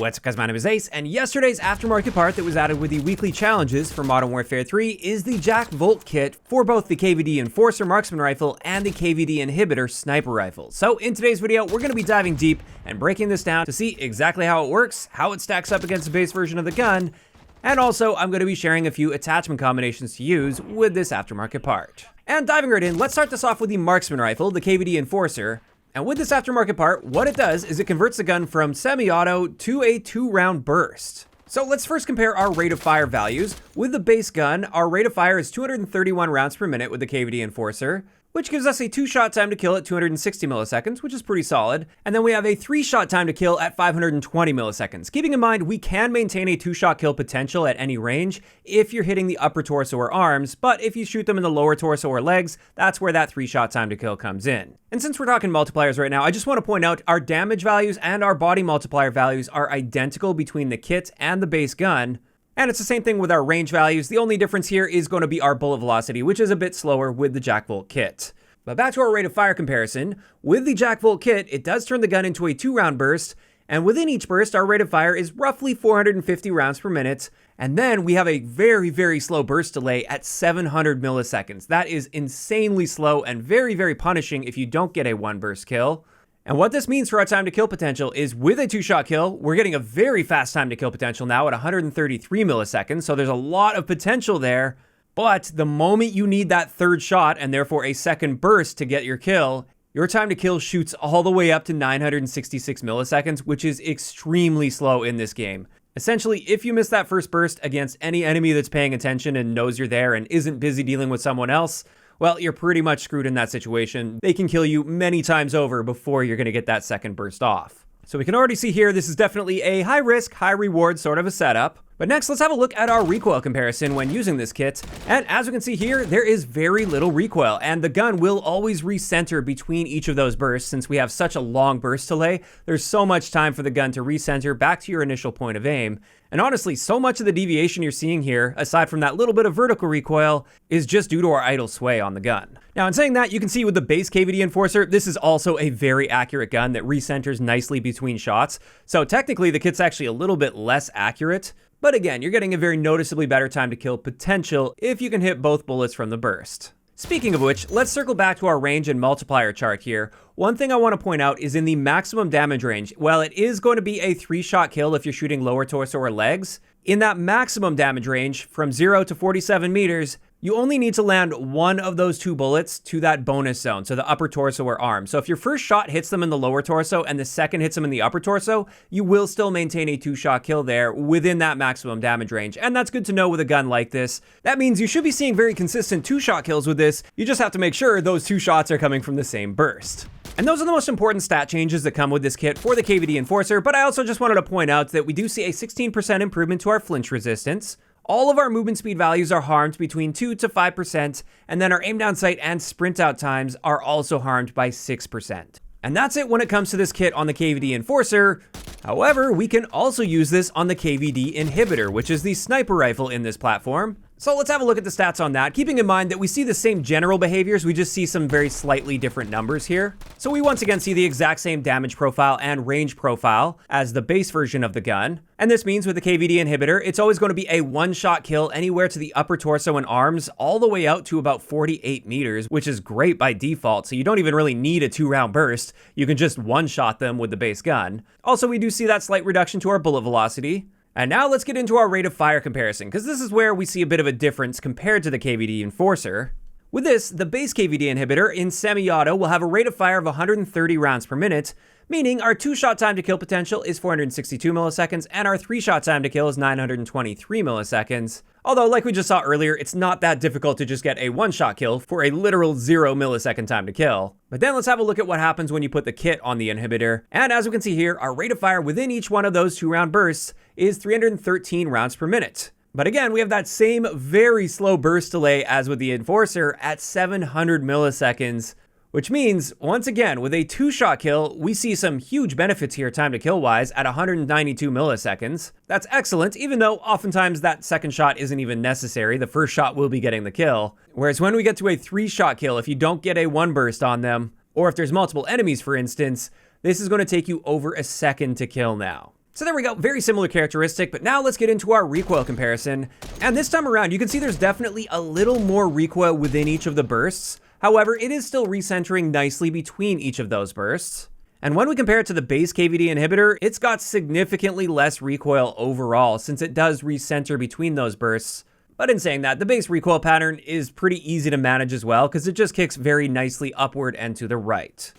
What's up guys, my name is Ace, and yesterday's aftermarket part that was added with the weekly challenges for Modern Warfare 3 is the JAK Volkh Kit for both the KVD Enforcer Marksman Rifle and the KVD Inhibitor Sniper Rifle. So in today's video, we're going to be diving deep and breaking this down to see exactly how it works, how it stacks up against the base version of the gun, and also I'm going to be sharing a few attachment combinations to use with this aftermarket part. And diving right in, let's start this off with the Marksman Rifle, the KVD Enforcer. And with this aftermarket part, what it does is it converts the gun from semi-auto to a 2-round burst. So let's first compare our rate of fire values. With the base gun, our rate of fire is 231 rounds per minute with the KVD Enforcer, which gives us a 2-shot time to kill at 260 milliseconds, which is pretty solid. And then we have a 3-shot time to kill at 520 milliseconds. Keeping in mind, we can maintain a 2-shot kill potential at any range if you're hitting the upper torso or arms, but if you shoot them in the lower torso or legs, that's where that 3-shot time to kill comes in. And since we're talking multipliers right now, I just want to point out our damage values and our body multiplier values are identical between the kit and the base gun. And it's the same thing with our range values. The only difference here is going to be our bullet velocity, which is a bit slower with the JAK Volkh Kit. But back to our rate of fire comparison. With the JAK Volkh Kit, it does turn the gun into a 2-round burst, and within each burst, our rate of fire is roughly 450 rounds per minute. And then we have a very, very slow burst delay at 700 milliseconds. That is insanely slow and very, very punishing if you don't get a 1-burst kill. And what this means for our time to kill potential is with a 2-shot kill, we're getting a very fast time to kill potential now at 133 milliseconds. So there's a lot of potential there. But the moment you need that 3rd shot and therefore a 2nd burst to get your kill, your time to kill shoots all the way up to 966 milliseconds, which is extremely slow in this game. Essentially, if you miss that first burst against any enemy that's paying attention and knows you're there and isn't busy dealing with someone else, well, you're pretty much screwed in that situation. They can kill you many times over before you're going to get that 2nd burst off. So we can already see here, this is definitely a high risk, high reward sort of a setup. But next, let's have a look at our recoil comparison when using this kit. And as we can see here, there is very little recoil, and the gun will always recenter between each of those bursts. Since we have such a long burst delay, there's so much time for the gun to recenter back to your initial point of aim. And honestly, so much of the deviation you're seeing here, aside from that little bit of vertical recoil, is just due to our idle sway on the gun. Now, in saying that, you can see with the base KVD Enforcer, this is also a very accurate gun that recenters nicely between shots. So technically, the kit's actually a little bit less accurate. But again, you're getting a very noticeably better time to kill potential if you can hit both bullets from the burst. Speaking of which, let's circle back to our range and multiplier chart here. One thing I want to point out is in the maximum damage range, while it is going to be a 3-shot kill if you're shooting lower torso or legs, in that maximum damage range from 0 to 47 meters, you only need to land one of those 2 bullets to that bonus zone, so the upper torso or arm. So if your first shot hits them in the lower torso and the second hits them in the upper torso, you will still maintain a 2-shot kill there within that maximum damage range. And that's good to know with a gun like this. That means you should be seeing very consistent 2-shot kills with this. You just have to make sure those 2 shots are coming from the same burst. And those are the most important stat changes that come with this kit for the KVD Enforcer, but I also just wanted to point out that we do see a 16% improvement to our flinch resistance. All of our movement speed values are harmed between 2 to 5%, and then our aim down sight and sprint out times are also harmed by 6%. And that's it when it comes to this kit on the KVD Enforcer. However, we can also use this on the KVD Inhibitor, which is the sniper rifle in this platform. So let's have a look at the stats on that, keeping in mind that we see the same general behaviors, we just see some very slightly different numbers here. So we once again see the exact same damage profile and range profile as the base version of the gun. And this means with the KVD Inhibitor, it's always going to be a 1-shot kill anywhere to the upper torso and arms, all the way out to about 48 meters, which is great by default, so you don't even really need a 2-round burst. You can just 1-shot them with the base gun. Also, we do see that slight reduction to our bullet velocity. And now let's get into our rate of fire comparison, because this is where we see a bit of a difference compared to the KVD Enforcer. With this, the base KVD Inhibitor in semi-auto will have a rate of fire of 130 rounds per minute, meaning our 2-shot time to kill potential is 462 milliseconds, and our 3-shot time to kill is 923 milliseconds. Although, like we just saw earlier, it's not that difficult to just get a 1-shot kill for a literal 0 millisecond time to kill. But then let's have a look at what happens when you put the kit on the inhibitor. And as we can see here, our rate of fire within each one of those 2-round bursts is 313 rounds per minute. But again, we have that same very slow burst delay as with the Enforcer at 700 milliseconds, which means, once again, with a 2-shot kill, we see some huge benefits here time to kill wise at 192 milliseconds. That's excellent, even though oftentimes that 2nd shot isn't even necessary. The 1st shot will be getting the kill. Whereas when we get to a 3-shot kill, if you don't get a 1 burst on them, or if there's multiple enemies, for instance, this is going to take you over a second to kill now. So there we go, very similar characteristic, but now let's get into our recoil comparison. And this time around, you can see there's definitely a little more recoil within each of the bursts. However, it is still recentering nicely between each of those bursts. And when we compare it to the base KVD inhibitor, it's got significantly less recoil overall, since it does recenter between those bursts. But in saying that, the base recoil pattern is pretty easy to manage as well, because it just kicks very nicely upward and to the right.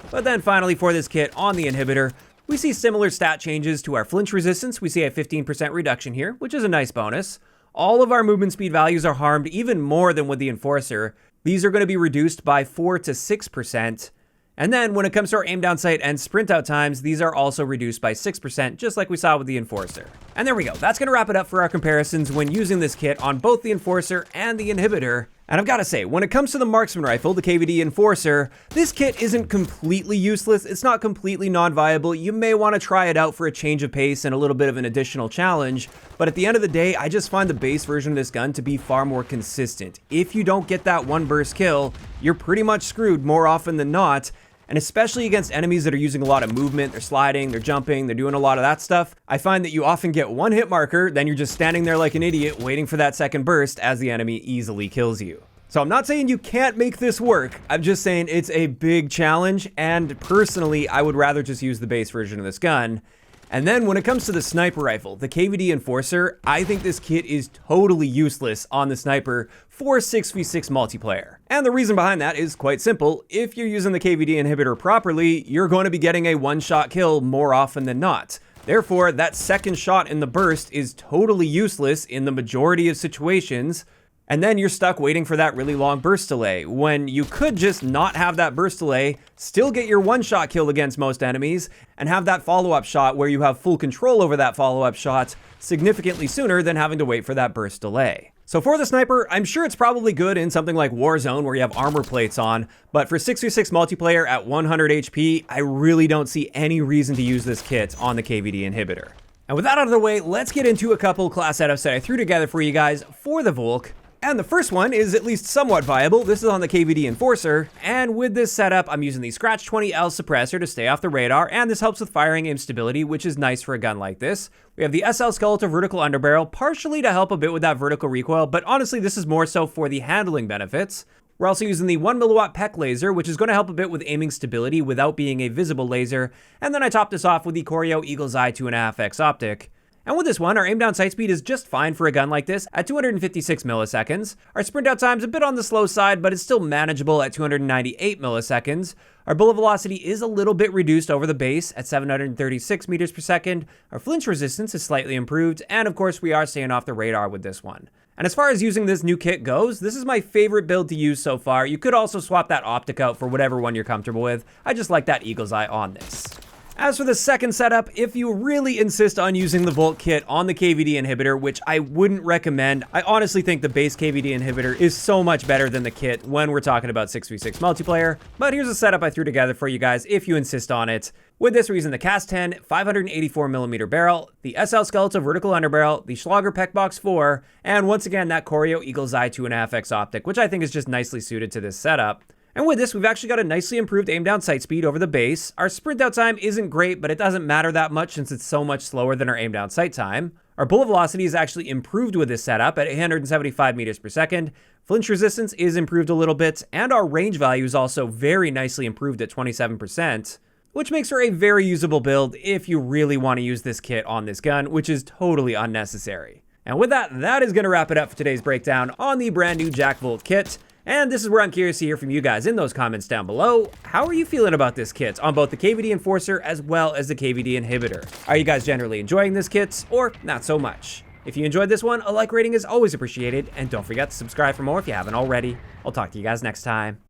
But then finally for this kit on the inhibitor, we see similar stat changes to our flinch resistance. We see a 15% reduction here, which is a nice bonus. All of our movement speed values are harmed even more than with the Enforcer. These are going to be reduced by 4 to 6%. And then when it comes to our aim down sight and sprint out times, these are also reduced by 6%, just like we saw with the Enforcer. And there we go. That's going to wrap it up for our comparisons when using this kit on both the Enforcer and the Inhibitor. And I've got to say, when it comes to the Marksman Rifle, the KVD Enforcer, this kit isn't completely useless. It's not completely non-viable. You may want to try it out for a change of pace and a little bit of an additional challenge. But at the end of the day, I just find the base version of this gun to be far more consistent. If you don't get that one burst kill, you're pretty much screwed more often than not. And especially against enemies that are using a lot of movement, they're sliding, they're jumping, they're doing a lot of that stuff, I find that you often get one hit marker, then you're just standing there like an idiot waiting for that second burst as the enemy easily kills you. So I'm not saying you can't make this work, I'm just saying it's a big challenge, and personally, I would rather just use the base version of this gun. And then when it comes to the sniper rifle, the KVD Enforcer, I think this kit is totally useless on the sniper for 6v6 multiplayer. And the reason behind that is quite simple. If you're using the KVD inhibitor properly, you're going to be getting a one-shot kill more often than not. Therefore, that second shot in the burst is totally useless in the majority of situations. And then you're stuck waiting for that really long burst delay, when you could just not have that burst delay, still get your one-shot kill against most enemies, and have that follow-up shot where you have full control over that follow-up shot significantly sooner than having to wait for that burst delay. So for the sniper, I'm sure it's probably good in something like Warzone where you have armor plates on, but for 6v6 multiplayer at 100 HP, I really don't see any reason to use this kit on the KVD inhibitor. And with that out of the way, let's get into a couple class setups that I threw together for you guys for the Volkh. And the first one is at least somewhat viable. This is on the KVD Enforcer, and with this setup, I'm using the Scratch 20L suppressor to stay off the radar, and this helps with firing aim stability, which is nice for a gun like this. We have the SL Skeletal Vertical Underbarrel, partially to help a bit with that vertical recoil, but honestly, this is more so for the handling benefits. We're also using the 1mW PEC laser, which is going to help a bit with aiming stability without being a visible laser, and then I top this off with the Corio Eagle's Eye 2.5x optic. And with this one, our aim down sight speed is just fine for a gun like this at 256 milliseconds. Our sprint out time's a bit on the slow side, but it's still manageable at 298 milliseconds. Our bullet velocity is a little bit reduced over the base at 736 meters per second. Our flinch resistance is slightly improved, and of course we are staying off the radar with this one. And as far as using this new kit goes, this is my favorite build to use so far. You could also swap that optic out for whatever one you're comfortable with. I just like that Eagle's Eye on this. As for the second setup, if you really insist on using the Volkh kit on the KVD inhibitor, which I wouldn't recommend, I honestly think the base KVD inhibitor is so much better than the kit when we're talking about 6v6 multiplayer. But here's a setup I threw together for you guys if you insist on it. With this, we're using the Cast 10 584mm barrel, the SL Skeletal Vertical Underbarrel, the Schlager PEC Box 4, and once again that Corio Eagle's Eye 2.5x optic, which I think is just nicely suited to this setup. And with this, we've actually got a nicely improved aim down sight speed over the base. Our sprint out time isn't great, but it doesn't matter that much since it's so much slower than our aim down sight time. Our bullet velocity is actually improved with this setup at 875 meters per second. Flinch resistance is improved a little bit, and our range value is also very nicely improved at 27%, which makes for a very usable build if you really want to use this kit on this gun, which is totally unnecessary. And with that, that is going to wrap it up for today's breakdown on the brand new JAK Volkh kit. And this is where I'm curious to hear from you guys in those comments down below. How are you feeling about this kit on both the KVD Enforcer as well as the KVD Inhibitor? Are you guys generally enjoying this kit or not so much? If you enjoyed this one, a like rating is always appreciated, and don't forget to subscribe for more if you haven't already. I'll talk to you guys next time.